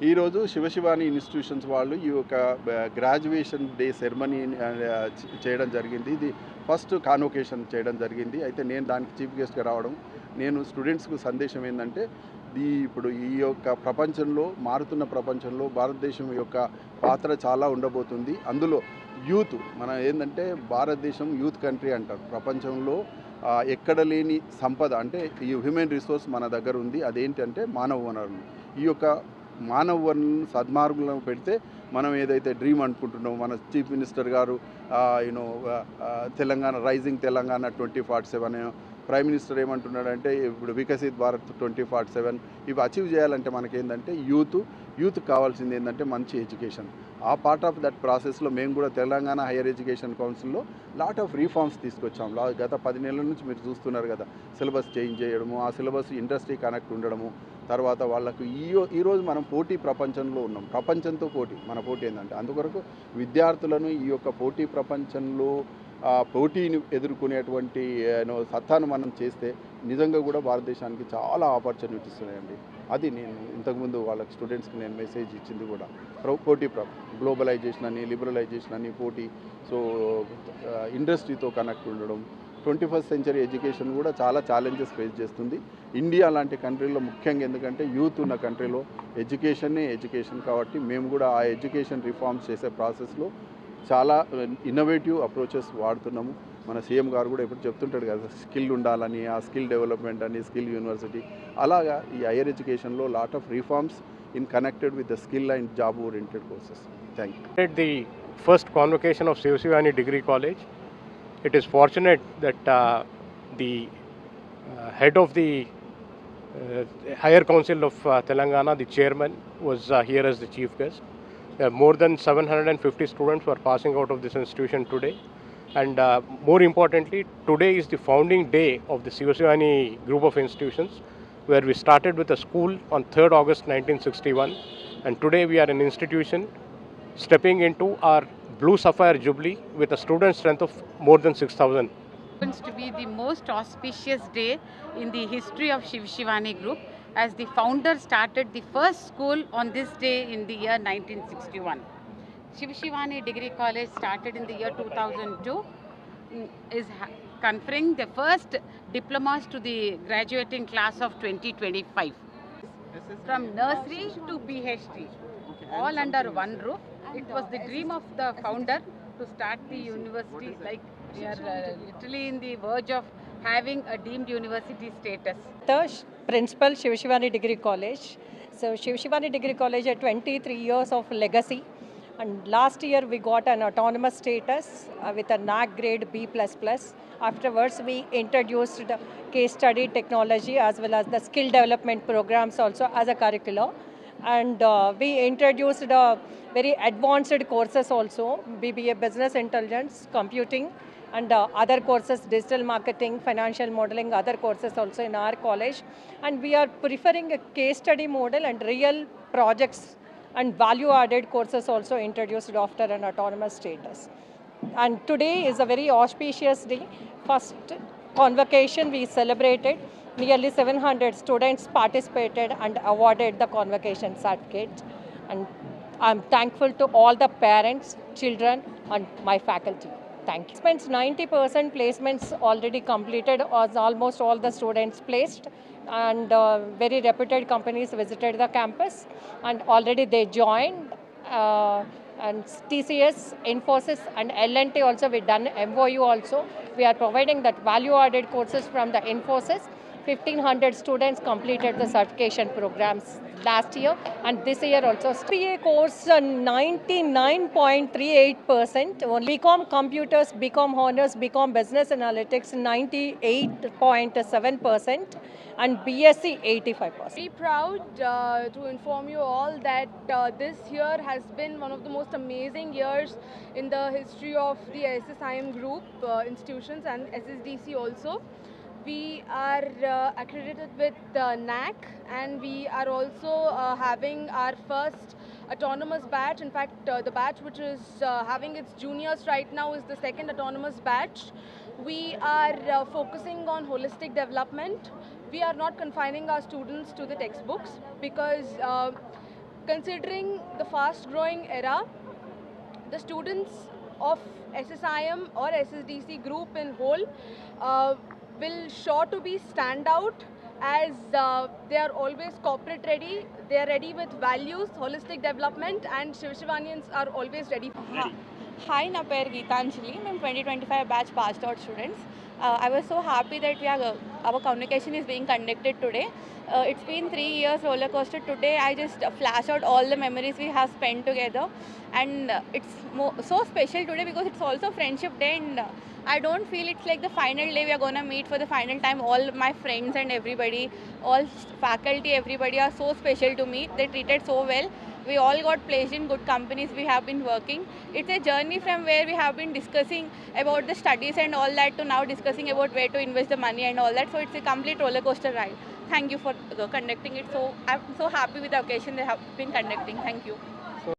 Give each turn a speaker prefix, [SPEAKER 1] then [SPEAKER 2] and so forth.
[SPEAKER 1] ఈరోజు శివశివాని ఇన్స్టిట్యూషన్స్ వాళ్ళు ఈ యొక్క గ్రాడ్యుయేషన్ డే సెరమనీ చేయడం జరిగింది. ఇది ఫస్ట్ కాన్వొకేషన్ చేయడం జరిగింది. అయితే నేను దానికి చీఫ్ గెస్ట్గా రావడం, నేను స్టూడెంట్స్కు సందేశం ఏంటంటే ఇప్పుడు ఈ యొక్క ప్రపంచంలో, మారుతున్న ప్రపంచంలో భారతదేశం యొక్క పాత్ర చాలా ఉండబోతుంది. అందులో యూత్ మన ఏంటంటే భారతదేశం యూత్ కంట్రీ అంటారు. ప్రపంచంలో ఎక్కడ లేని సంపద అంటే ఈ హ్యూమన్ రిసోర్స్ మన దగ్గర ఉంది. అదేంటంటే మానవ వనరులు. ఈ యొక్క మానవ వనరులను సద్మార్గంలో పెడితే మనం ఏదైతే డ్రీమ్ అనుకుంటున్నామో, మన చీఫ్ మినిస్టర్ గారు Telangana rising Telangana 2047, prime minister ఏమంటున్నాడంటే ఇప్పుడు వికసిత్ భారత్ 2047, ఇవి అచీవ్ చేయాలంటే మనకేంటంటే యూత్ కావాల్సింది ఏంటంటే మంచి ఎడ్యుకేషన్. ఆ పార్ట్ ఆఫ్ దట్ ప్రాసెస్లో మేము కూడా తెలంగాణ హైయర్ ఎడ్యుకేషన్ కౌన్సిల్లో లాట్ ఆఫ్ రీఫార్మ్స్ తీసుకొచ్చాం. గత 10 నెలల నుంచి మీరు చూస్తున్నారు కదా, సిలబస్ చేంజ్ చేయడము, ఆ సిలబస్ ఇండస్ట్రీ కనెక్ట్ ఉండడము, తర్వాత వాళ్ళకు ఈరోజు మనం పోటీ ప్రపంచంలో ఉన్నాం. ప్రపంచంతో పోటీ, మన పోటీ ఏంటంటే అందుకొరకు విద్యార్థులను ఈ యొక్క పోటీ ప్రపంచంలో పోటీని ఎదుర్కొనేటువంటి సత్తాను మనం చేస్తే నిజంగా కూడా భారతదేశానికి చాలా ఆపర్చునిటీస్ ఉన్నాయండి. అది నేను ఇంతకుముందు వాళ్ళకి స్టూడెంట్స్కి నేను మెసేజ్ ఇచ్చింది కూడా. పోటీ గ్లోబలైజేషన్ అని, లిబరలైజేషన్ అని పోటీ, సో ఇండస్ట్రీతో కనెక్ట్ ఉండడం. 21st సెంచరీ ఎడ్యుకేషన్ కూడా చాలా ఛాలెంజెస్ ఫేస్ చేస్తుంది ఇండియా లాంటి కంట్రీలో, ముఖ్యంగా ఎందుకంటే యూత్ ఉన్న కంట్రీలో ఎడ్యుకేషన్ కాబట్టి మేము కూడా ఆ ఎడ్యుకేషన్ రిఫార్మ్స్ చేసే ప్రాసెస్లో చాలా ఇన్నోవేటివ్ అప్రోచెస్ వాడుతున్నాము. మన సీఎం గారు కూడా ఎప్పుడు చెప్తుంటాడు కదా, స్కిల్ ఉండాలని, ఆ స్కిల్ డెవలప్మెంట్ అని, స్కిల్ యూనివర్సిటీ, అలాగా ఈ హైయర్ ఎడ్యుకేషన్లో lot of reforms in connected with the skill and job oriented courses. Thank you.
[SPEAKER 2] At the first convocation of Shivshivani Degree College, it is fortunate that the head of the Higher Council of Telangana, the chairman, was here as the chief guest. More than 750 students were passing out of this institution today. And more importantly, today is the founding day of the Shivshivani group of institutions, where we started with a school on 3rd August 1961. And today we are an institution stepping into our Blue Sapphire Jubilee with a student strength of more than 6,000.
[SPEAKER 3] Happens to be the most auspicious day in the history of Shivshivani Group, as the founder started the first school on this day in the year 1961. Shivshivani Degree College started in the year 2002, is conferring the first diplomas to the graduating class of 2025. From nursery to PhD, all under one roof. It was the dream of the founder to start the university. Like we are literally in the verge of having a deemed university status.
[SPEAKER 4] The principal Shivshivani Degree College. So Shivshivani Degree College had 23 years of legacy, and last year we got an autonomous status with a NAAC grade B++. Afterwards we introduced the case study technology as well as the skill development programs also as a curriculum. And we introduced very advanced courses also, BBA Business Intelligence, Computing, and other courses, digital marketing, financial modeling, other courses also in our college. And we are preferring a case study model and real projects and value-added courses also introduced after an autonomous status. And today is a very auspicious day. First convocation we celebrated. Nearly 700 students participated and awarded the convocation certificate. And I'm thankful to all the parents, children, and my faculty. Thank you. Spends 90% placements already completed, as almost all the students placed, and very reputed companies visited the campus, and already they joined. And TCS, Infosys, and L&T also we done MOU also. We are providing that value-added courses from the Infosys. 1,500 students completed the certification programs last year, and this year also. BA course 99.38%. BCom Computers, BCom Honors, BCom Business Analytics 98.7%, and BSc 85%.
[SPEAKER 5] Very proud to inform you all that this year has been one of the most amazing years in the history of the SSIM group institutions and SSDC also. We are accredited with NAAC, and we are also having our first autonomous batch. In fact, the batch which is having its juniors right now is the second autonomous batch. We are focusing on holistic development. We are not confining our students to the textbooks, because considering the fast growing era, the students of SSIM or SSDC group in whole will sure to be stand out, as they are always corporate ready, they are ready with values, holistic development, and Shivanians are always ready.
[SPEAKER 6] Hi, na పేరు గీతాంజలి. మేము 2025 batch passed out students. I was so happy that our communication is being conducted today. It's been 3 years roller coaster. Today I just flash out all the memories we have spent together, and it's so special today because it's also Friendship Day, and I don't feel it's like the final day we are gonna meet for the final time. All my friends and everybody, all faculty, everybody are so special to me. They treated so well. We all got placed in good companies. We have been working. It's a journey from where we have been discussing about the studies and all that to now discussing about where to invest the money and all that. So it's a complete roller coaster ride. Thank you for conducting it. So I'm so happy with the occasion they have been conducting. Thank you.